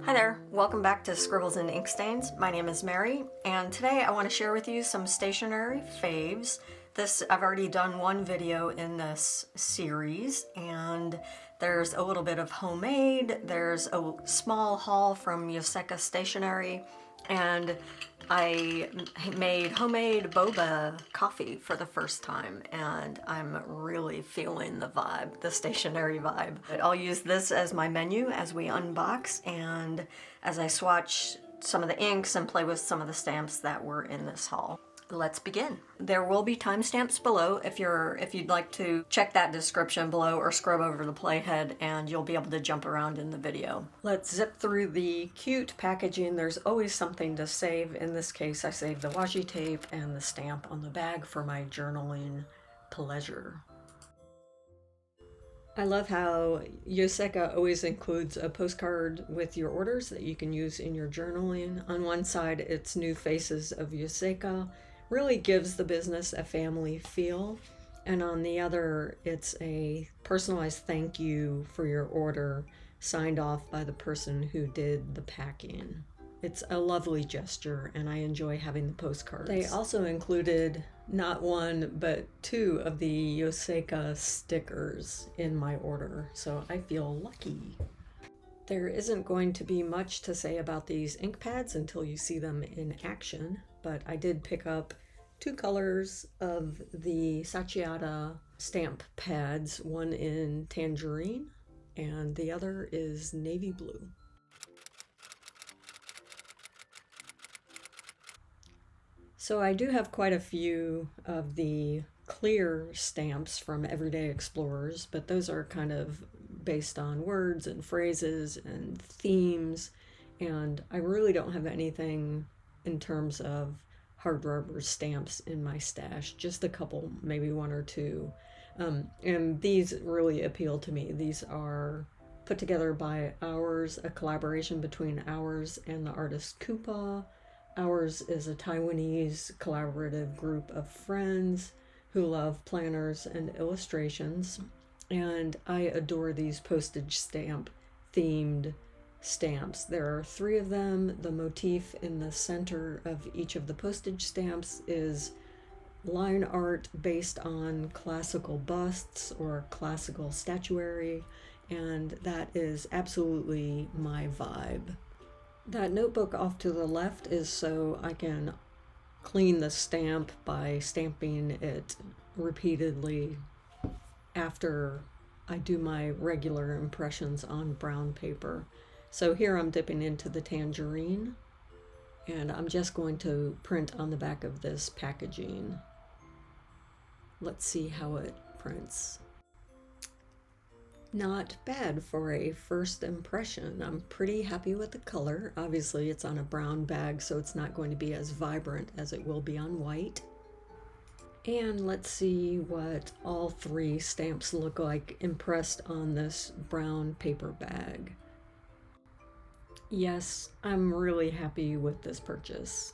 Hi there, welcome back to Scribbles and Ink Stains. My name is Mary, and today I want to share with you some stationery faves. I've already done one video in this series, and there's a little bit of homemade, there's a small haul from Yoseka Stationery, and I made homemade boba coffee for the first time, and I'm really feeling the vibe, the stationery vibe. But I'll use this as my menu as we unbox and as I swatch some of the inks and play with some of the stamps that were in this haul. Let's begin. There will be timestamps below if you'd like to check that description below or scrub over the playhead, and you'll be able to jump around in the video. Let's zip through the cute packaging. There's always something to save. In this case, I saved the washi tape and the stamp on the bag for my journaling pleasure. I love how Yoseka always includes a postcard with your orders that you can use in your journaling. On one side, it's New Faces of Yoseka. Really gives the business a family feel. And on the other, it's a personalized thank you for your order signed off by the person who did the packing. It's a lovely gesture, and I enjoy having the postcards. They also included not one, but two of the Yoseka stickers in my order, so I feel lucky. There isn't going to be much to say about these ink pads until you see them in action, but I did pick up two colors of the Sachiata stamp pads, one in tangerine and the other is navy blue. So I do have quite a few of the clear stamps from Everyday Explorers, but those are kind of based on words and phrases and themes, and I really don't have anything in terms of hard rubber stamps in my stash, just a couple, maybe one or two. And these really appeal to me. These are put together by Hours, a collaboration between Hours and the artist Koopa. Hours is a Taiwanese collaborative group of friends who love planners and illustrations, and I adore these postage stamp themed stamps. There are three of them. The motif in the center of each of the postage stamps is line art based on classical busts or classical statuary, and that is absolutely my vibe. That notebook off to the left is so I can clean the stamp by stamping it repeatedly after I do my regular impressions on brown paper. So here I'm dipping into the tangerine, and I'm just going to print on the back of this packaging. Let's see how it prints. Not bad for a first impression. I'm pretty happy with the color. Obviously it's on a brown bag, so it's not going to be as vibrant as it will be on white. And let's see what all three stamps look like impressed on this brown paper bag. Yes, I'm really happy with this purchase.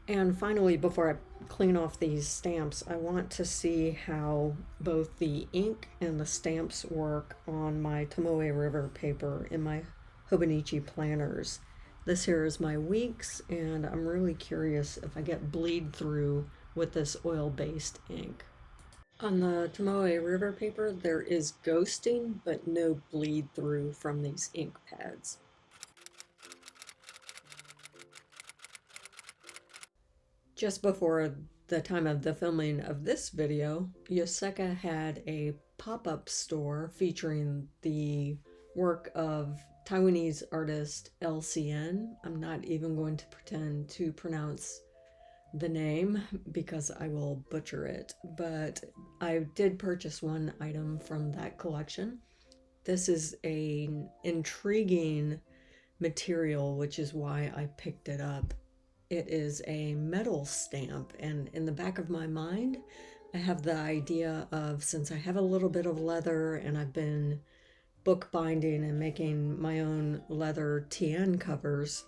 And finally, before I clean off these stamps, I want to see how both the ink and the stamps work on my Tomoe River paper in my Hobonichi planners. This here is my weeks, and I'm really curious if I get bleed through with this oil-based ink. On the Tomoe River paper, there is ghosting, but no bleed through from these ink pads. Just before the time of the filming of this video, Yoseka had a pop-up store featuring the work of Taiwanese artist LCN. I'm not even going to pretend to pronounce the name because I will butcher it, but I did purchase one item from that collection. This is an intriguing material, which is why I picked it up. It is a metal stamp, and in the back of my mind, I have the idea of, since I have a little bit of leather and I've been bookbinding and making my own leather TN covers,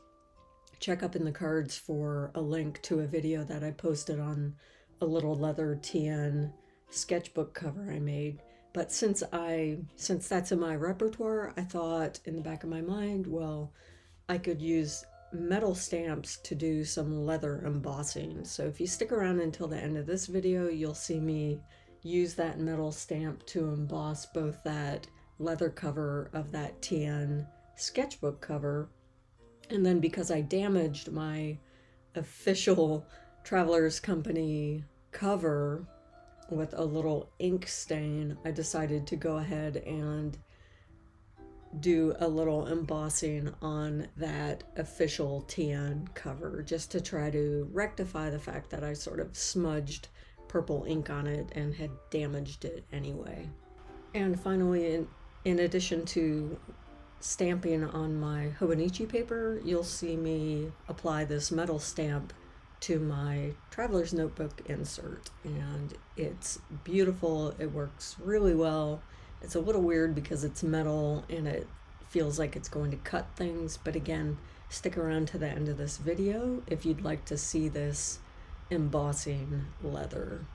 check up in the cards for a link to a video that I posted on a little leather TN sketchbook cover I made. But since that's in my repertoire, I thought in the back of my mind, well, I could use metal stamps to do some leather embossing. So if you stick around until the end of this video, you'll see me use that metal stamp to emboss both that leather cover of that TN sketchbook cover, and then because I damaged my official Travelers Company cover with a little ink stain, I decided to go ahead and do a little embossing on that official TN cover just to try to rectify the fact that I sort of smudged purple ink on it and had damaged it anyway. And finally, in addition to stamping on my Hobonichi paper, you'll see me apply this metal stamp to my traveler's notebook insert, and it's beautiful. It works really well. It's a little weird because it's metal and it feels like it's going to cut things, but again, stick around to the end of this video if you'd like to see this embossing leather.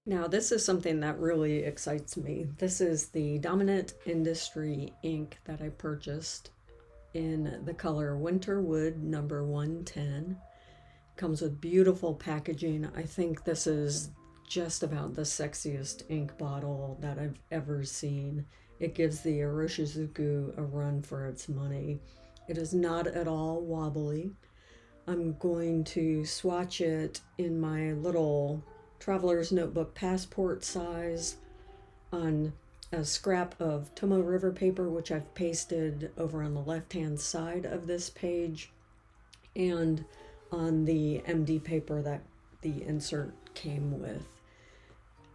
Now, this is something that really excites me. This is the Dominant Industry ink that I purchased in the color Winterwood number 110. Comes with beautiful packaging. I think this is just about the sexiest ink bottle that I've ever seen. It gives the Iroshizuku a run for its money. It is not at all wobbly. I'm going to swatch it in my little Traveler's Notebook passport size on a scrap of Tomoe River paper, which I've pasted over on the left-hand side of this page, and on the MD paper that the insert came with.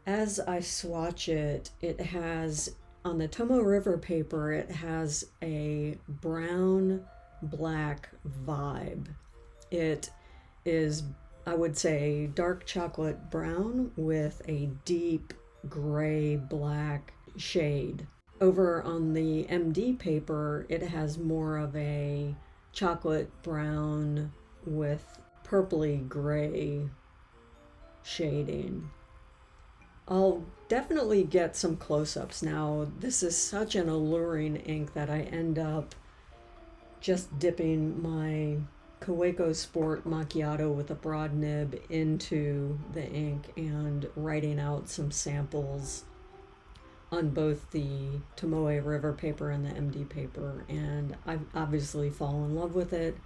As I swatch it, it has, on the Tomoe River paper, it has a brown-black vibe. It is, I would say, dark chocolate brown with a deep gray-black shade. Over on the MD paper, it has more of a chocolate brown with purpley gray shading. I'll definitely get some close-ups now. This is such an alluring ink that I end up just dipping my Kaweco Sport Macchiato with a broad nib into the ink and writing out some samples on both the Tomoe River paper and the MD paper, and I obviously fall in love with it.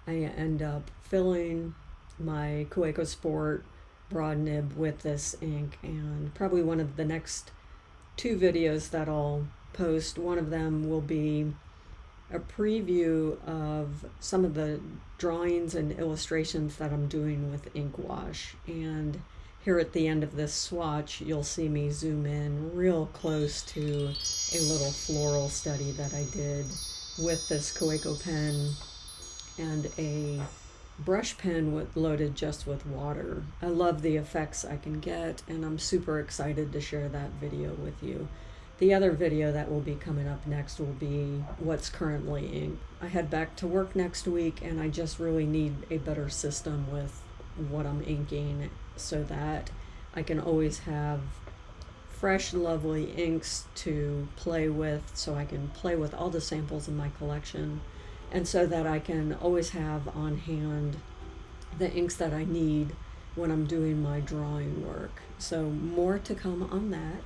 I end up filling my Kaweco Sport broad nib with this ink, and probably one of the next two videos that I'll post, one of them will be a preview of some of the drawings and illustrations that I'm doing with ink wash. And here at the end of this swatch, you'll see me zoom in real close to a little floral study that I did with this Kaweco pen and a brush pen loaded just with water. I love the effects I can get, and I'm super excited to share that video with you. The other video that will be coming up next will be what's currently inked. I head back to work next week, and I just really need a better system with what I'm inking so that I can always have fresh, lovely inks to play with, so I can play with all the samples in my collection, and so that I can always have on hand the inks that I need when I'm doing my drawing work. So more to come on that.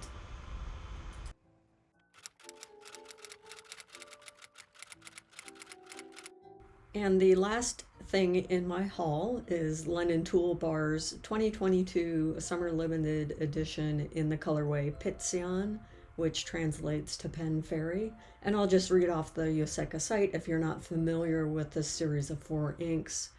And the last thing in my haul is Lennon Toolbar's 2022 Summer Limited Edition in the colorway Pitzion, which translates to Pen Fairy. And I'll just read off the Yoseka site if you're not familiar with this series of 4 inks.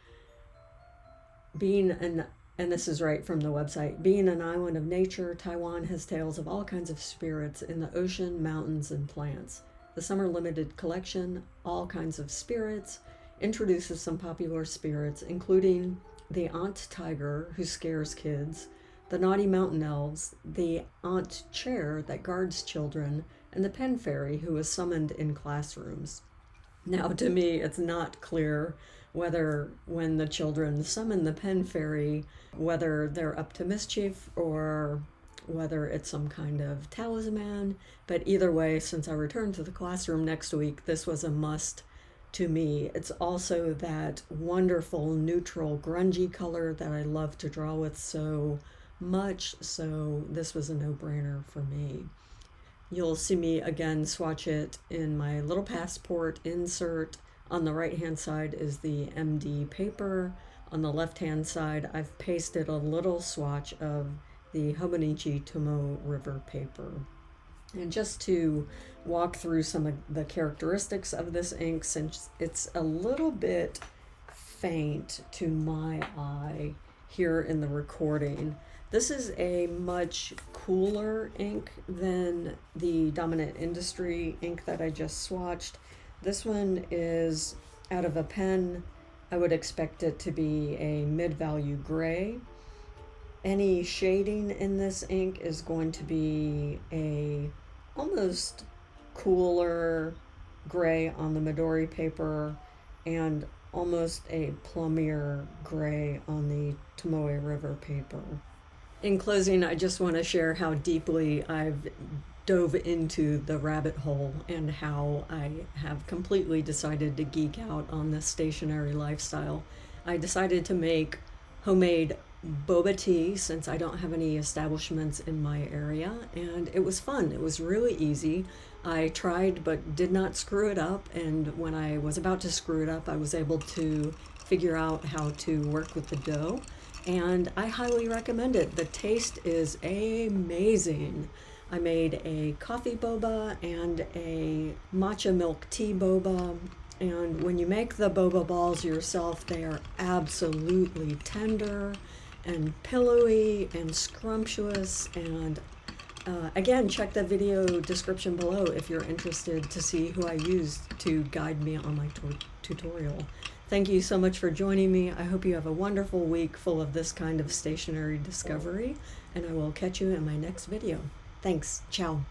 And this is right from the website, being an island of nature, Taiwan has tales of all kinds of spirits in the ocean, mountains, and plants. The Summer Limited collection, All Kinds of Spirits, introduces some popular spirits, including the Aunt Tiger, who scares kids, the Naughty Mountain Elves, the Aunt Chair that guards children, and the Pen Fairy, who is summoned in classrooms. Now, to me, it's not clear whether when the children summon the pen fairy, whether they're up to mischief or whether it's some kind of talisman. But either way, since I return to the classroom next week, this was a must to me. It's also that wonderful neutral grungy color that I love to draw with so much, so this was a no-brainer for me. You'll see me again swatch it in my little passport insert. On the right hand side is the MD paper. On the left hand side, I've pasted a little swatch of the Hobonichi Tomo River paper. And just to walk through some of the characteristics of this ink, since it's a little bit faint to my eye here in the recording, this is a much cooler ink than the Dominant Industry ink that I just swatched. This one is out of a pen. I would expect it to be a mid-value gray. Any shading in this ink is going to be a almost cooler gray on the Midori paper and almost a plummier gray on the Tomoe River paper. In closing, I just want to share how deeply I've dove into the rabbit hole and how I have completely decided to geek out on this stationery lifestyle. I decided to make homemade boba tea since I don't have any establishments in my area, and it was fun. It was really easy. I tried but did not screw it up, and when I was about to screw it up, I was able to figure out how to work with the dough, and I highly recommend it. The taste is amazing. I made a coffee boba and a matcha milk tea boba, and when you make the boba balls yourself, they are absolutely tender and pillowy and scrumptious. And again, check the video description below if you're interested to see who I used to guide me on my tutorial. Thank you so much for joining me. I hope you have a wonderful week full of this kind of stationery discovery, and I will catch you in my next video. Thanks. Ciao.